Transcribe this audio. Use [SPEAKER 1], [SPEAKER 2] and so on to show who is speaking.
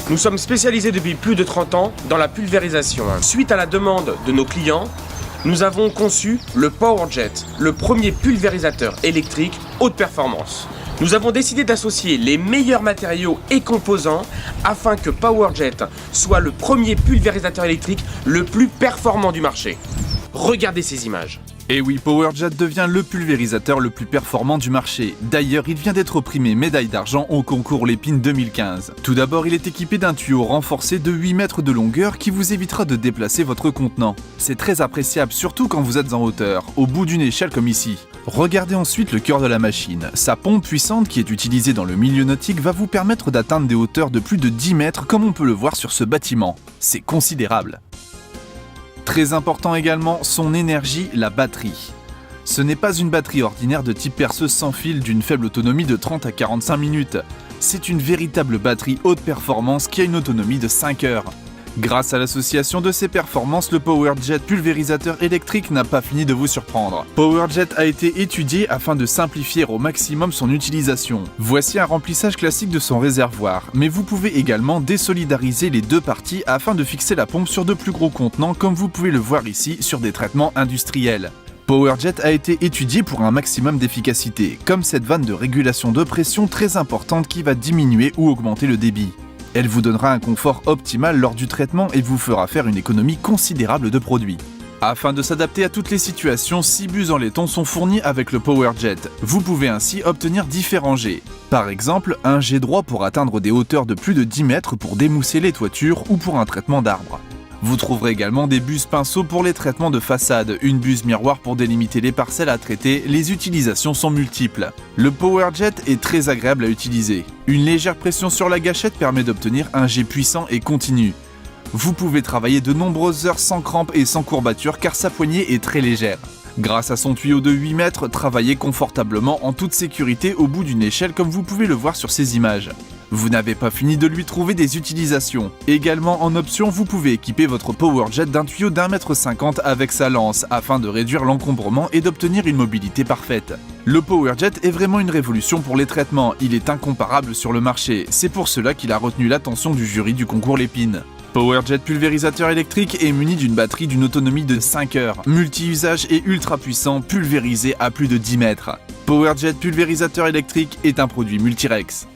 [SPEAKER 1] Nous sommes spécialisés depuis plus de 30 ans dans la pulvérisation. Suite à la demande de nos clients, nous avons conçu le PowerJet, le premier pulvérisateur électrique haute performance. Nous avons décidé d'associer les meilleurs matériaux et composants afin que PowerJet soit le premier pulvérisateur électrique le plus performant du marché. Regardez ces images.
[SPEAKER 2] Et oui, PowerJet devient le pulvérisateur le plus performant du marché. D'ailleurs, il vient d'être primé médaille d'argent au concours Lépine 2015. Tout d'abord, il est équipé d'un tuyau renforcé de 8 mètres de longueur qui vous évitera de déplacer votre contenant. C'est très appréciable, surtout quand vous êtes en hauteur, au bout d'une échelle comme ici. Regardez ensuite le cœur de la machine. Sa pompe puissante qui est utilisée dans le milieu nautique va vous permettre d'atteindre des hauteurs de plus de 10 mètres comme on peut le voir sur ce bâtiment. C'est considérable. Très important également, son énergie, la batterie. Ce n'est pas une batterie ordinaire de type perceuse sans fil d'une faible autonomie de 30 à 45 minutes. C'est une véritable batterie haute performance qui a une autonomie de 5 heures. Grâce à l'association de ces performances, le PowerJet pulvérisateur électrique n'a pas fini de vous surprendre. PowerJet a été étudié afin de simplifier au maximum son utilisation. Voici un remplissage classique de son réservoir, mais vous pouvez également désolidariser les deux parties afin de fixer la pompe sur de plus gros contenants comme vous pouvez le voir ici sur des traitements industriels. PowerJet a été étudié pour un maximum d'efficacité, comme cette vanne de régulation de pression très importante qui va diminuer ou augmenter le débit. Elle vous donnera un confort optimal lors du traitement et vous fera faire une économie considérable de produits. Afin de s'adapter à toutes les situations, 6 bus en laiton sont fournis avec le PowerJet. Vous pouvez ainsi obtenir différents jets. Par exemple, un jet droit pour atteindre des hauteurs de plus de 10 mètres pour démousser les toitures ou pour un traitement d'arbres. Vous trouverez également des buses pinceaux pour les traitements de façade, une buse miroir pour délimiter les parcelles à traiter, les utilisations sont multiples. Le PowerJet est très agréable à utiliser. Une légère pression sur la gâchette permet d'obtenir un jet puissant et continu. Vous pouvez travailler de nombreuses heures sans crampes et sans courbatures car sa poignée est très légère. Grâce à son tuyau de 8 mètres, travaillez confortablement en toute sécurité au bout d'une échelle comme vous pouvez le voir sur ces images. Vous n'avez pas fini de lui trouver des utilisations. Également en option, vous pouvez équiper votre PowerJet d'un tuyau d'1,50 m avec sa lance afin de réduire l'encombrement et d'obtenir une mobilité parfaite. Le PowerJet est vraiment une révolution pour les traitements, il est incomparable sur le marché, c'est pour cela qu'il a retenu l'attention du jury du concours Lépine. PowerJet pulvérisateur électrique est muni d'une batterie d'une autonomie de 5 heures, multi-usage et ultra puissant, pulvérisé à plus de 10 mètres. PowerJet pulvérisateur électrique est un produit Multirex.